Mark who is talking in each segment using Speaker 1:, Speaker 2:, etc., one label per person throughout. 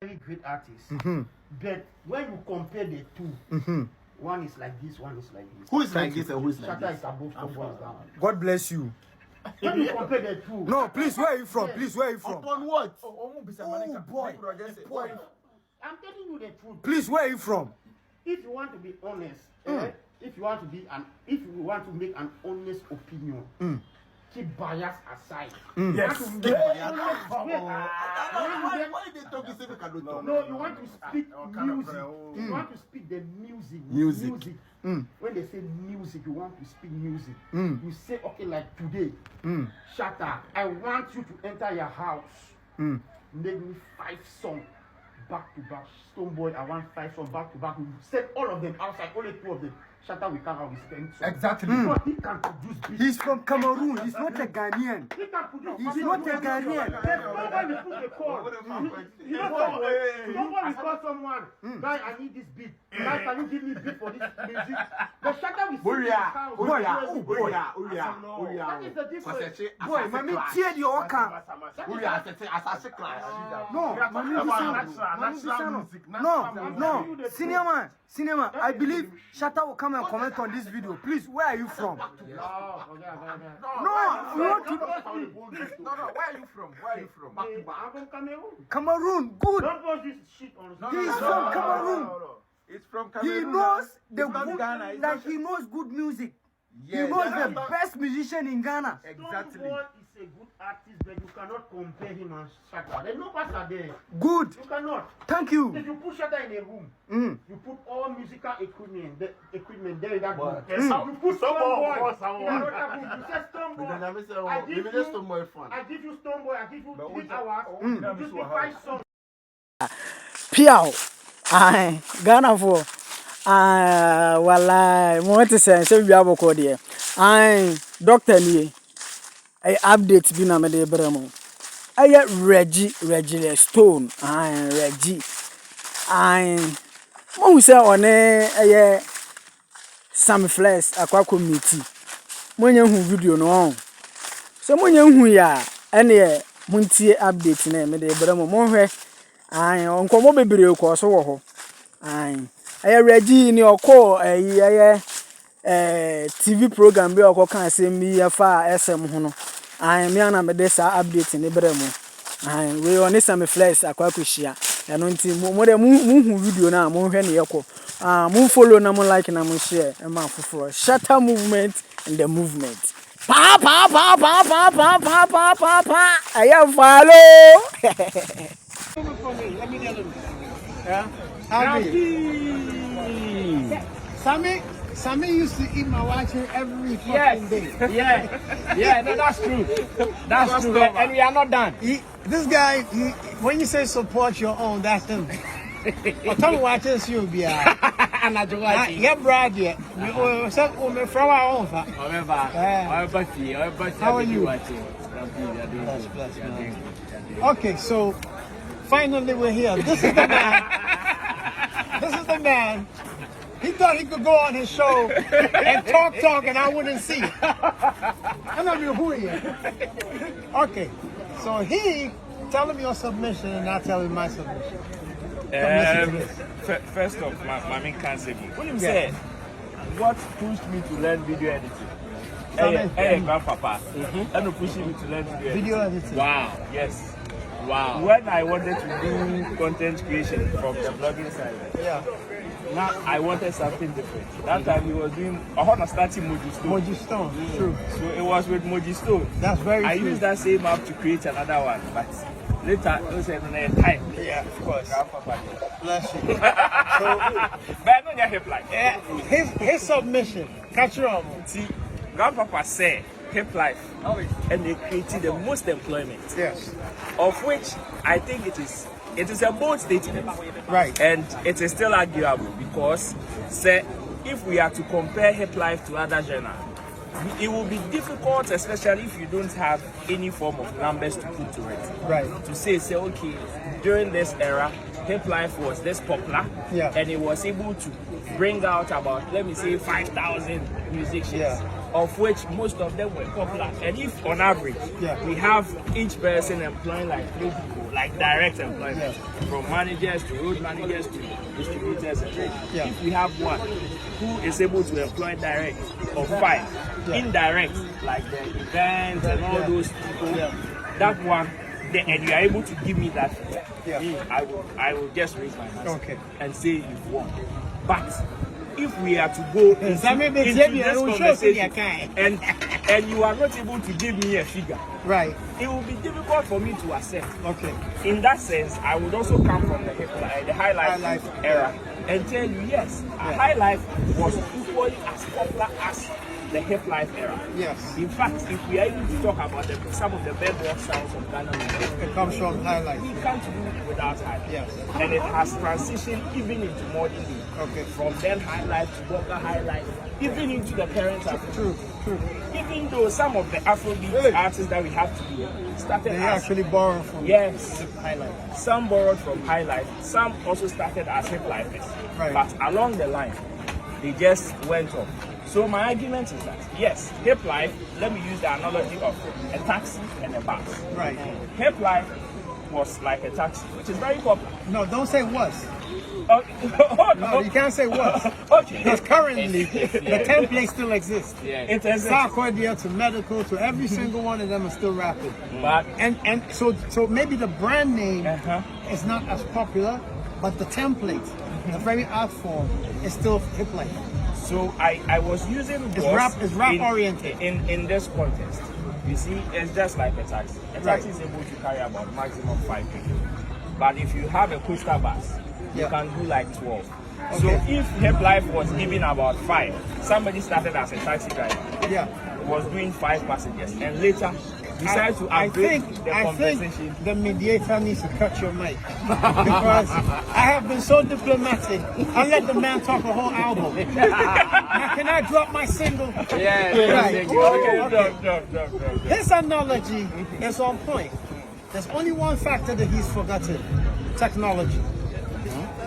Speaker 1: very great artists. But when you compare the two, one is like this, one is like this.
Speaker 2: Who is like this and who is like
Speaker 1: Shatta
Speaker 2: this?
Speaker 1: is above Stonebwoy is down.
Speaker 3: God bless you.
Speaker 1: When you compare the two.
Speaker 3: No, please, where are you from? Please, where are you from?
Speaker 2: Upon what?
Speaker 3: Oh, boy. Boy.
Speaker 1: I'm telling you the truth.
Speaker 3: Please, where are you from?
Speaker 1: If you want to be honest, if you want to make an honest opinion, keep bias aside.
Speaker 3: Yes.
Speaker 1: Why
Speaker 2: they talk this if we cannot talk?
Speaker 1: No, you want to speak music. You want to speak the music. When they say music, you want to speak music. You say, okay, like today, Shatta, I want you to enter your house. Make me 5 songs back to back. Stonebwoy, I want 5 songs back to back. We said all of them outside, only 2 of them. Shatta, we can't have 10 songs.
Speaker 3: Exactly.
Speaker 1: But he can produce beats.
Speaker 3: He's from Cameroon. He's not a Ghanaian.
Speaker 1: He can produce.
Speaker 3: He's not a Ghanaian.
Speaker 1: Nobody will put the call. You know someone will call someone. Guy, I need this beat. Guy, can you give me beat for this music? The Shatta will sing in his house. That is the difference.
Speaker 3: Boy, mommy, tear the orca. No, Cinema, I believe Shatta will come and comment on this video. Please, where are you from?
Speaker 2: No, where are you from?
Speaker 1: I'm from Cameroon.
Speaker 3: Cameroon, good.
Speaker 1: Don't post this shit on.
Speaker 3: He's from Cameroon.
Speaker 2: It's from Cameroon.
Speaker 3: He knows the
Speaker 2: It's not
Speaker 3: good,
Speaker 2: Ghana, it's
Speaker 3: that
Speaker 2: not-
Speaker 3: he knows good music.
Speaker 2: Yes.
Speaker 3: He knows the best musician in Ghana.
Speaker 2: Exactly.
Speaker 1: Stonebwoy is a good artist, but you cannot compare him and Shatta. The numbers are there.
Speaker 3: Good.
Speaker 1: You cannot.
Speaker 3: Thank you.
Speaker 1: If you put Shatta in a room, you put all musical equipment there in that room.
Speaker 2: Yes.
Speaker 1: You put Stonebwoy in another room. You say Stonebwoy. I give you Stonebwoy. I give you 3 hours. You give me 5 songs.
Speaker 4: Piao. Aye, Ghana for. Wallahi, mo want to say we have call there. Aye, doctor ni. I update bi na me de bremo. Aye reggierockstone. Aye, Reggie. Aye. Mo say one aye Sammyflex akwa committee. Mo nya hu video no on. So mo nya hu ya ene mo ntie update na me de bremo mo hwe. Aye, onko mo bebre ko so wo ho. Aye. Aye Reggie ni oko aye TV program bi oko kan asem bi afa SM ho no. Aye me ana me de sa update ni bremo. Aye we on Sammyflex akwa kohia. Eno nti mo de mu hu video na mo hwe ne yeko. Mo follow na mo like na mo share e ma foforo. Shatta movement and the movement. Pa. Aye follow.
Speaker 1: Let me get a little.
Speaker 4: Yeah.
Speaker 1: Sammy used to eat my watch every fucking day.
Speaker 4: Yeah, no, that's true. That's true. And we are not done.
Speaker 1: This guy, when you say support your own, that's him. I tell you what else you'll be yeah, Brad, yeah. We're from our own. How are you? Okay, so finally we're here. This is the man. This is the man. He thought he could go on his show and talk, and I wouldn't see it. I'm not even who he is. Okay, so he tell him your submission, and I'll tell him my submission.
Speaker 5: First off, my main concept. When you say what pushed me to learn video editing? Hey, grandpapa. And pushing me to learn
Speaker 1: Video editing.
Speaker 5: Wow. Yes. Wow. When I wanted to do content creation from the blogging side, now I wanted something different. That time he was doing starting
Speaker 1: Moji Stone. True.
Speaker 5: So it was with Moji Stone.
Speaker 1: That's very true.
Speaker 5: I used that same app to create another one, but later it was another time.
Speaker 1: Yeah, of course. Bless you.
Speaker 5: But I know your hip like.
Speaker 1: His submission. Catch you up.
Speaker 5: See, grandpapa said hip life, and they created the most employment.
Speaker 1: Yes.
Speaker 5: Of which I think it is a bold statement.
Speaker 1: Right.
Speaker 5: And it is still arguable because, say, if we are to compare hip life to other genres, it will be difficult, especially if you don't have any form of numbers to put to it.
Speaker 1: Right.
Speaker 5: To say, okay, during this era, hip life was this popular, and it was able to bring out about, let me say, 5,000 musicians, of which most of them were popular. And if on average, we have each person employing like 3 people, like direct employment, from managers to road managers to distributors and trade. If we have one who is able to employ direct or 5 indirect, like the events and all those people, that one, and you are able to give me that, I will just raise my hand and say you've won. But if we are to go into this conversation and you are not able to give me a figure,
Speaker 3: right,
Speaker 5: it will be difficult for me to accept. In that sense, I would also come from the high life era and tell you, yes, high life was equally as popular as the hip life era.
Speaker 3: Yes.
Speaker 5: In fact, if we are able to talk about some of the bedrock sounds of Ghana,
Speaker 3: it comes from high life.
Speaker 5: We can't do it without high life.
Speaker 3: Yes.
Speaker 5: And it has transitioned even into modern day. From then high life to Boga high life, even into the current Africa.
Speaker 3: True.
Speaker 5: Even though some of the Afrobeat artists that we have today started
Speaker 3: actually borrowed from
Speaker 5: high life. Some borrowed from high life. Some also started as hip lifers.
Speaker 3: Right.
Speaker 5: But along the line, they just went off. So my argument is that, yes, hip life, let me use the analogy of a taxi and a bus.
Speaker 3: Right.
Speaker 5: Hip life was like a taxi, which is very popular.
Speaker 3: No, don't say was.
Speaker 5: No,
Speaker 3: you can't say was. Because currently, the template still exists.
Speaker 5: It exists.
Speaker 3: Sarkodia to medical to every single one of them is still rapid.
Speaker 5: But
Speaker 3: and so maybe the brand name is not as popular, but the template, the very art form, is still hip life.
Speaker 5: So I was using
Speaker 3: it's rap oriented
Speaker 5: in this context. You see, it's just like a taxi. A taxi is able to carry about maximum 5 people. But if you have a coaster bus, you can do like 12. So if hip life was giving about 5, somebody started as a taxi driver. Was doing 5 passengers, and later decide to upgrade the conversation.
Speaker 3: I think the mediator needs to cut your mic because I have been so diplomatic. I let the man talk a whole album. Now can I drop my single? Right. His analogy is on point. There's only one factor that he's forgotten: technology.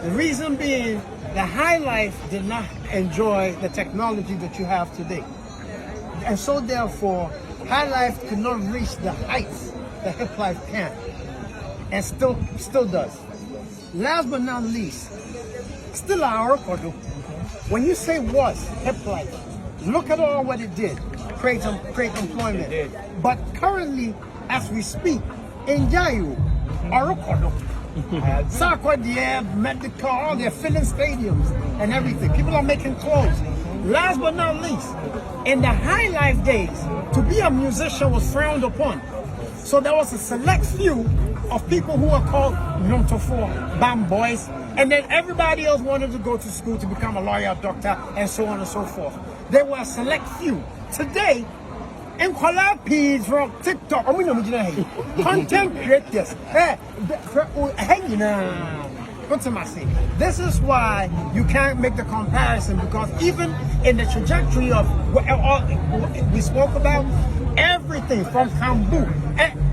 Speaker 3: The reason being, the high life did not enjoy the technology that you have today. And so therefore, high life could not reach the heights that hip life can, and still does. Last but not least, still our record. When you say was hip life, look at all what it did, create employment. But currently, as we speak, in Jayu, our record. Sarkodia, medical, all they're filling stadiums and everything. People are making clothes. Last but not least, in the high life days, to be a musician was frowned upon. So there was a select few of people who were called Nontofo, Bam Boys, and then everybody else wanted to go to school to become a lawyer, doctor, and so on and so forth. There were a select few. Today, in Kwalapi from TikTok, content creators. This is why you can't make the comparison, because even in the trajectory of what we spoke about, everything from Kambu,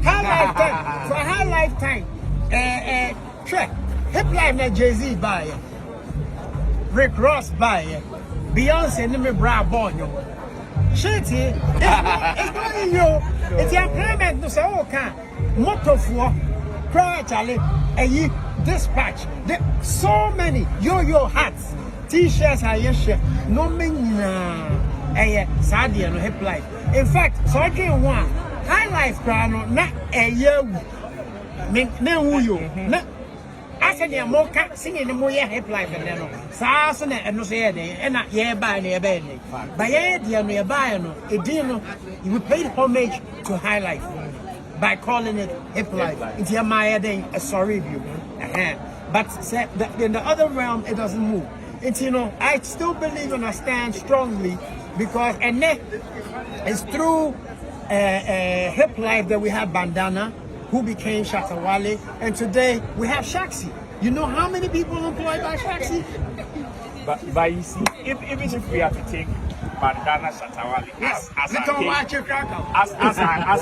Speaker 3: high lifetime, track, hip life na Jay-Z by Rick Ross by Beyonce and me bra bonyo. Shit, it's not in you. It's your employment to say, okay, motor for cry, Charlie, and dispatch. So many yo-yo hats, t-shirts, no meaning, Sadia and hip life. In fact, so I can't want high life crown, not a year. I said, you're more singing the more hip life and then Sasson and no say, and not yeah by near bed. By yeah, nearby, it didn't. You paid homage to high life by calling it hip life. It's your Maya day, a sorry view. But in the other realm, it doesn't move. It's, I still believe and I stand strongly because, and then it's through hip life that we have Bandana, who became Shatta Wale, and today we have Shaxi. You know how many people employed by Shaxi?
Speaker 5: But you see, even if we have to take Bandana Shatta Wale as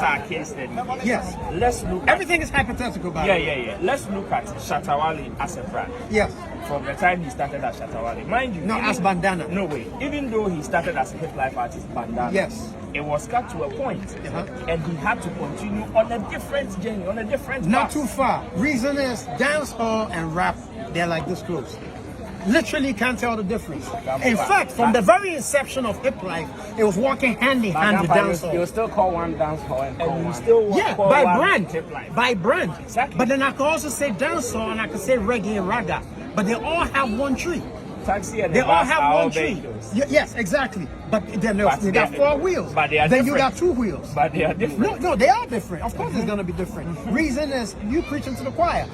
Speaker 5: our case study,
Speaker 3: yes,
Speaker 5: let's look.
Speaker 3: Everything is hypothetical, by
Speaker 5: yeah. Let's look at Shatta Wale as a brand.
Speaker 3: Yes.
Speaker 5: From the time he started as Shatta Wale, mind you.
Speaker 3: No, as Bandana.
Speaker 5: No way. Even though he started as a hip life artist, Bandana.
Speaker 3: Yes.
Speaker 5: it was cut to a point, and he had to continue on a different journey, on a different
Speaker 3: Not
Speaker 5: path.
Speaker 3: too far. Reason is dance hall and rap, they're like this close. Literally can't tell the difference. In fact, from the very inception of hip life, it was walking hand in hand with dance hall.
Speaker 2: You still call one dance hall and call
Speaker 5: And you
Speaker 2: one.
Speaker 5: still
Speaker 3: Yeah,
Speaker 5: call
Speaker 3: by
Speaker 5: one
Speaker 3: brand.
Speaker 5: hip life.
Speaker 3: By brand.
Speaker 5: Exactly.
Speaker 3: But then I could also say dancehall and I could say reggae and raga. But they all have one tree.
Speaker 5: Taxi and
Speaker 3: They
Speaker 5: the
Speaker 3: all
Speaker 5: bus
Speaker 3: have
Speaker 5: are
Speaker 3: one tree.
Speaker 5: vehicles.
Speaker 3: Yes, exactly. But then
Speaker 5: But
Speaker 3: they got
Speaker 5: they-
Speaker 3: 4 wheels.
Speaker 5: but they are
Speaker 3: then you
Speaker 5: different.
Speaker 3: got 2 wheels.
Speaker 5: But they are different.
Speaker 3: No, they are different. Of course, it's gonna be different. Reason is you preaching to the choir.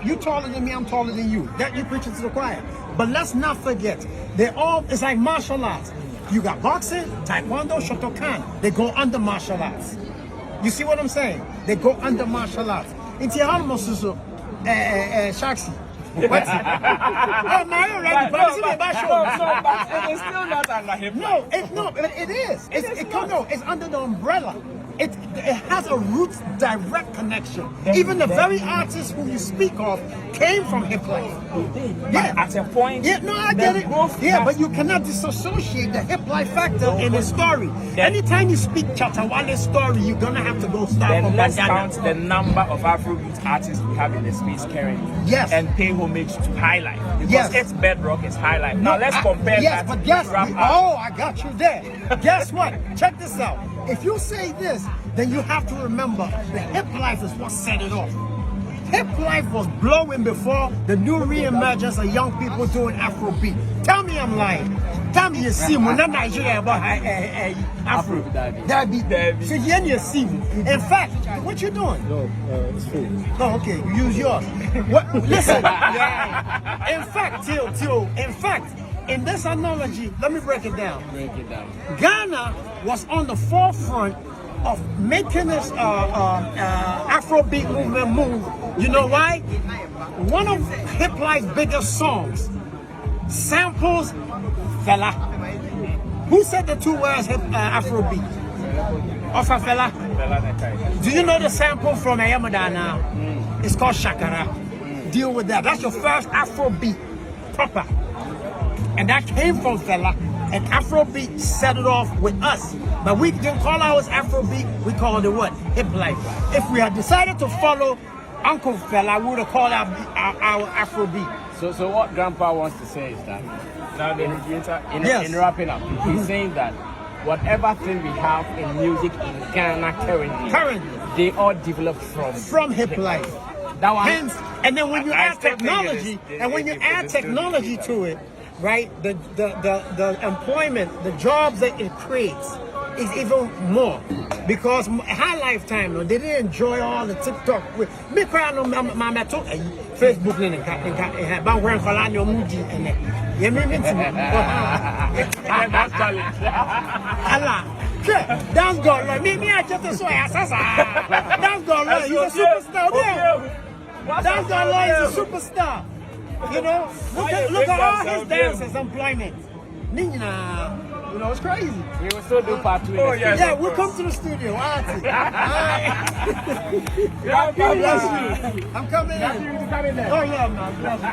Speaker 3: You taller than me. I'm taller than you. That you preaching to the choir. But let's not forget, it's like martial arts. You got boxing, taekwondo, shotokan. They go under martial arts. You see what I'm saying? They go under martial arts. Into almost Shaxi. What? Oh, my already.
Speaker 5: But it is still not under hip life.
Speaker 3: It is. It's under the umbrella. It has a roots direct connection. Even the very artists who you speak of came from hip life.
Speaker 5: But at a point,
Speaker 3: Yeah, no, I get it. Yeah, but you cannot disassociate the hip life factor in the story. Anytime you speak Chatawale's story, you're gonna have to go start
Speaker 5: then
Speaker 3: from
Speaker 5: let's
Speaker 3: Ghana.
Speaker 5: count the number of Afrobeat artists we have in the space currently.
Speaker 3: Yes.
Speaker 5: And pay homage to High Life. Because
Speaker 3: Yes.
Speaker 5: its bedrock is High Life. Now let's compare
Speaker 3: yes,
Speaker 5: that
Speaker 3: but
Speaker 5: to
Speaker 3: guess
Speaker 5: rap
Speaker 3: oh, I got you there. Guess what? Check this out. If you say this, then you have to remember the hip life is what set it off. Hip life was blowing before the new re-emergence of young people doing Afrobeat. Tell me I'm lying. Tell me you see me, not Nigeria about Afro. That be. So you see me. In fact, what you doing?
Speaker 6: No, it's free.
Speaker 3: Oh, okay. You use yours. What? Listen. In fact, in this analogy, let me break it down. Ghana was on the forefront of making this Afrobeat movement move. You know why? One of hip life's biggest songs samples Fela. Who said the 2 words Afrobeat? Of a Fela. Do you know the sample from Ayamadana? It's called Shakara. Deal with that. That's your first Afrobeat proper. And that came from Fela. And Afrobeat set it off with us. But we didn't call ours Afrobeat, we called it what? Hip life. If we had decided to follow Uncle Fela, we would have called our Afrobeat.
Speaker 6: So what Grandpa wants to say is that
Speaker 5: Now
Speaker 6: in wrapping up, he's saying that whatever thing we have in music in Ghana currently, they all developed
Speaker 3: From hip life.
Speaker 6: that one.
Speaker 3: Hence, and then when you
Speaker 5: I
Speaker 3: add
Speaker 5: still think
Speaker 3: technology, and when you add technology to it, right, the employment, the jobs that it creates is even more. Because high lifetime, no, they didn't enjoy all the TikTok. Me cry no my talk Facebook ni nka ba wan fala ni omuji ene. Ye me meet me.
Speaker 5: That's challenge.
Speaker 3: Allah. Dance God, like me I just so asasa. Dance God, like he's a superstar. Dance God, like he's a superstar. You know, look at all his dances, employment. Nina, you know, it's crazy.
Speaker 6: We will still do part 2.
Speaker 5: Oh, yes.
Speaker 3: Yeah, we'll come to the studio. God
Speaker 5: God
Speaker 3: bless you. I'm coming in. Oh, yeah, man. Bless you.